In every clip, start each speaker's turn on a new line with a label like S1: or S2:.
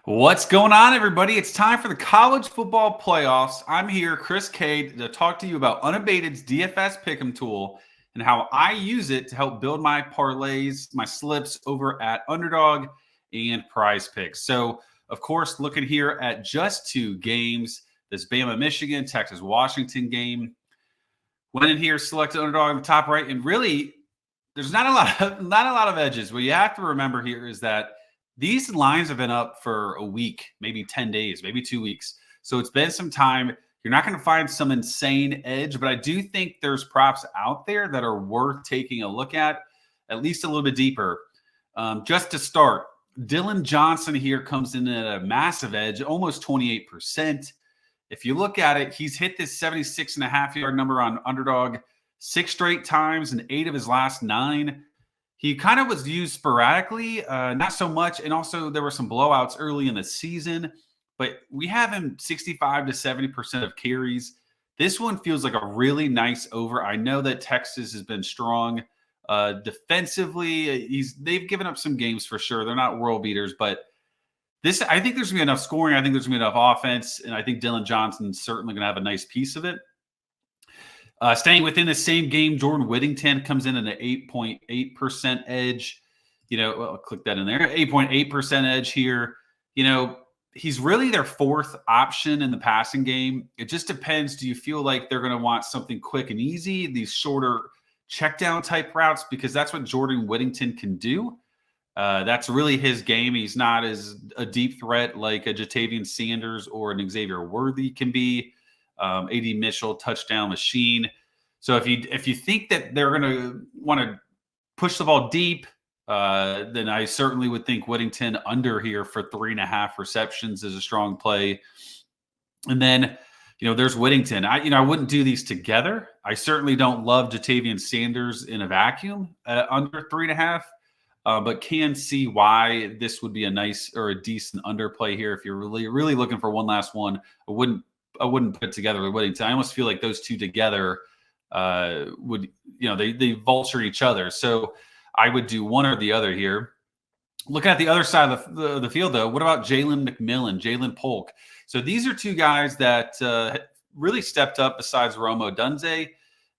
S1: What's going on, everybody? It's time for the college football playoffs. I'm here, Chris Cade, to talk to you about Unabated's DFS Pick'em tool and how I use it to help build my parlays, my slips over at Underdog and Prize Picks. So, of course, looking here at just two games, this Bama-Michigan, Texas-Washington game. Went in here, selected Underdog on the top right, and really, there's not a lot of edges. What you have to remember here is that these lines have been up for a week, maybe 10 days, maybe 2 weeks. So it's been some time. You're not going to find some insane edge, but I do think there's props out there that are worth taking a look at least a little bit deeper. Just to start, Dylan Johnson here comes in at a massive edge, almost 28%. If you look at it, he's hit this 76.5-yard number on Underdog 6 straight times in 8 of his last 9. He kind of was used sporadically, not so much. And also there were some blowouts early in the season, but we have him 65 to 70% of carries. This one feels like a really nice over. I know that Texas has been strong defensively. They've given up some games for sure. They're not world beaters, but I think there's going to be enough scoring. I think there's going to be enough offense. And I think Dylan Johnson's certainly going to have a nice piece of it. Staying within the same game, Jordan Whittington comes in at an 8.8% edge. I'll click that in there. 8.8% edge here. He's really their fourth option in the passing game. It just depends. Do you feel like they're going to want something quick and easy, these shorter check down type routes? Because that's what Jordan Whittington can do. That's really his game. He's not as a deep threat like a Jatavian Sanders or an Xavier Worthy can be. A.D. Mitchell, touchdown machine. So if you think that they're going to want to push the ball deep, then I certainly would think Whittington under here for 3.5 receptions is a strong play. And then, there's Whittington. I wouldn't do these together. I certainly don't love Jatavian Sanders in a vacuum under 3.5, but can see why this would be a nice or a decent underplay here. If you're really looking for one last one, I wouldn't put it together with Whittington. I almost feel like those two together would, they vulture each other. So I would do one or the other here. Looking at the other side of the field, though, what about Jalen McMillan, Jalen Polk? So these are two guys that really stepped up besides Rome Odunze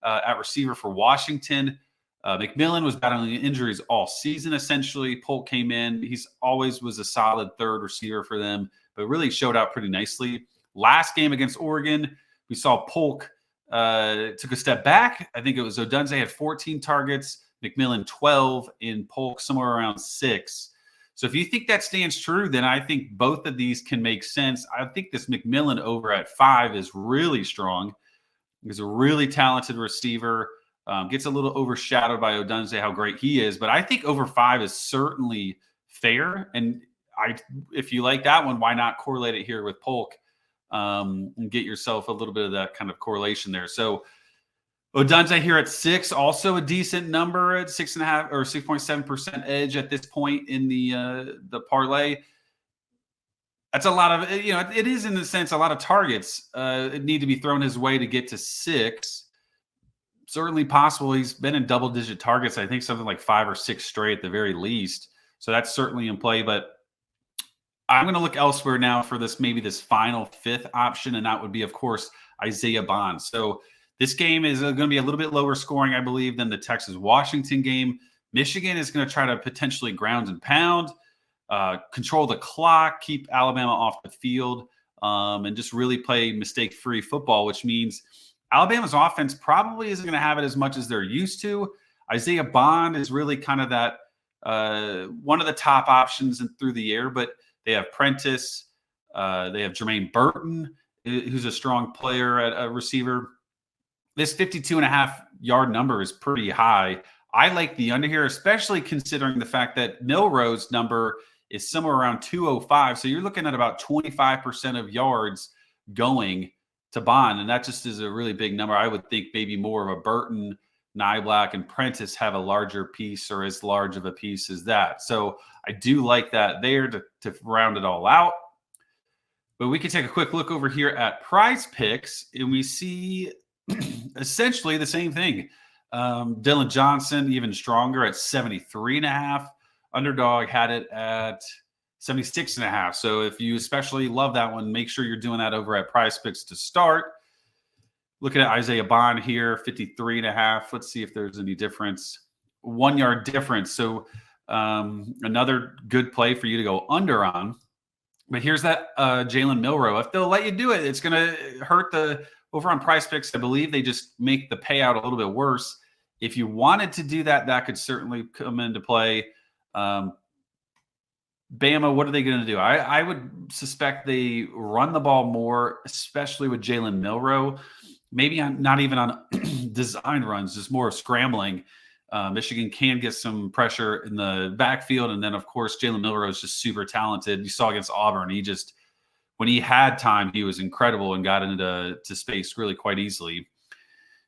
S1: at receiver for Washington. McMillan was battling injuries all season, essentially. Polk came in. He's always was a solid third receiver for them, but really showed out pretty nicely. Last game against Oregon, we saw Polk took a step back. I think it was Odunze had 14 targets, McMillan 12, and Polk somewhere around 6. So if you think that stands true, then I think both of these can make sense. I think this McMillan over at 5 is really strong. He's a really talented receiver. Gets a little overshadowed by Odunze, how great he is. But I think over 5 is certainly fair. And if you like that one, why not correlate it here with Polk? And get yourself a little bit of that kind of correlation there. So Odunze here at 6, also a decent number at 6.5 or 6.7% edge at this point in the parlay. That's a lot of, it is in a sense a lot of targets need to be thrown his way to get to 6. Certainly possible. He's been in double-digit targets. I think something like 5 or 6 straight at the very least. So that's certainly in play, but I'm going to look elsewhere now for maybe this final 5th option, and that would be, of course, Isaiah Bond. So this game is going to be a little bit lower scoring, I believe, than the Texas-Washington game. Michigan is going to try to potentially ground and pound, control the clock, keep Alabama off the field, and just really play mistake-free football, which means Alabama's offense probably isn't going to have it as much as they're used to. Isaiah Bond is really kind of that one of the top options through the air, but they have Prentice. They have Jermaine Burton, who's a strong player at a receiver. This 52.5-yard number is pretty high. I like the under here, especially considering the fact that Milroe's number is somewhere around 205. So you're looking at about 25% of yards going to Bond, and that just is a really big number. I would think maybe more of a Burton, Nyblack, and Prentice have a larger piece or as large of a piece as that. So I do like that there to round it all out. But we can take a quick look over here at Prize Picks, and we see essentially the same thing. Dylan Johnson, even stronger at 73.5. Underdog had it at 76.5. So if you especially love that one, make sure you're doing that over at Prize Picks to start. Looking at Isaiah Bond here, 53.5. Let's see if there's any difference. 1 yard difference. So another good play for you to go under on. But here's that Jalen Milroe. If they'll let you do it, it's going to hurt the over on Prize Picks. I believe they just make the payout a little bit worse. If you wanted to do that, that could certainly come into play. Bama, what are they going to do? I would suspect they run the ball more, especially with Jalen Milroe. Maybe not even on design runs, just more scrambling. Michigan can get some pressure in the backfield. And then, of course, Jalen Milroe is just super talented. You saw against Auburn, he just, when he had time, he was incredible and got into space really quite easily.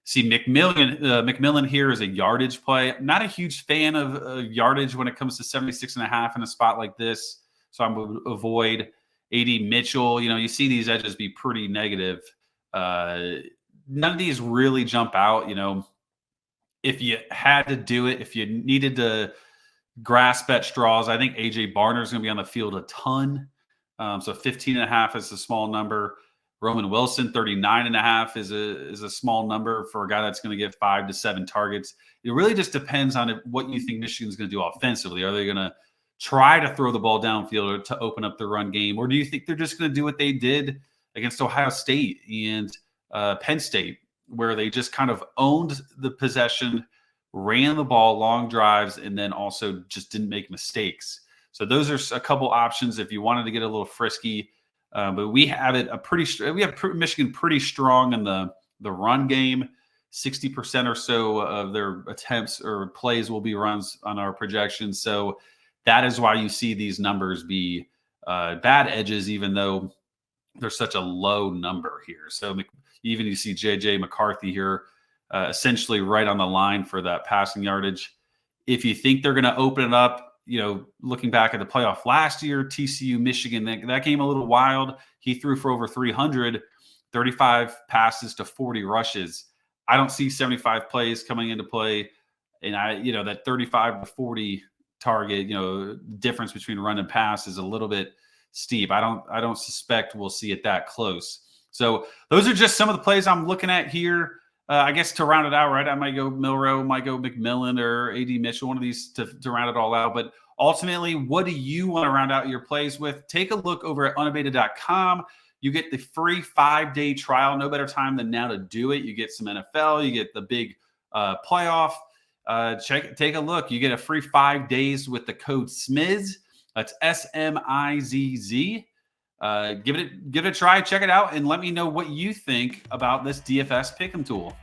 S1: See, McMillan here is a yardage play. I'm not a huge fan of yardage when it comes to 76.5 in a spot like this. So I'm going to avoid AD Mitchell. You see these edges be pretty negative. None of these really jump out. If you had to do it, if you needed to grasp at straws, I think AJ Barner is going to be on the field a ton. So 15.5 is a small number. Roman Wilson, 39.5 is a small number for a guy that's going to get 5 to 7 targets. It really just depends on what you think Michigan's going to do offensively. Are they going to try to throw the ball downfield or to open up the run game? Or do you think they're just going to do what they did against Ohio State and Penn State, where they just kind of owned the possession, ran the ball, long drives, and then also just didn't make mistakes? So those are a couple options if you wanted to get a little frisky. But we have Michigan pretty strong in the run game. 60% or so of their attempts or plays will be runs on our projections. So that is why you see these numbers be bad edges, even though there's such a low number here. So even you see JJ McCarthy here, essentially right on the line for that passing yardage. If you think they're going to open it up, looking back at the playoff last year, TCU, Michigan, that game a little wild. He threw for over 300, 35 passes to 40 rushes. I don't see 75 plays coming into play. And that 35 to 40 target, difference between run and pass is a little bit steep. I don't suspect we'll see it that close. So those are just some of the plays I'm looking at here. I guess to round it out, right, I might go Milroe, might go McMillan or AD Mitchell, one of these to round it all out. But ultimately, what do you want to round out your plays with? Take a look over at unabated.com. You get the free 5-day trial. No better time than now to do it. You get some NFL. You get the big playoff. Take a look. You get a free 5 days with the code SMIZZ. That's SMIZZ. Give it a try. Check it out and let me know what you think about this DFS Pick'em tool.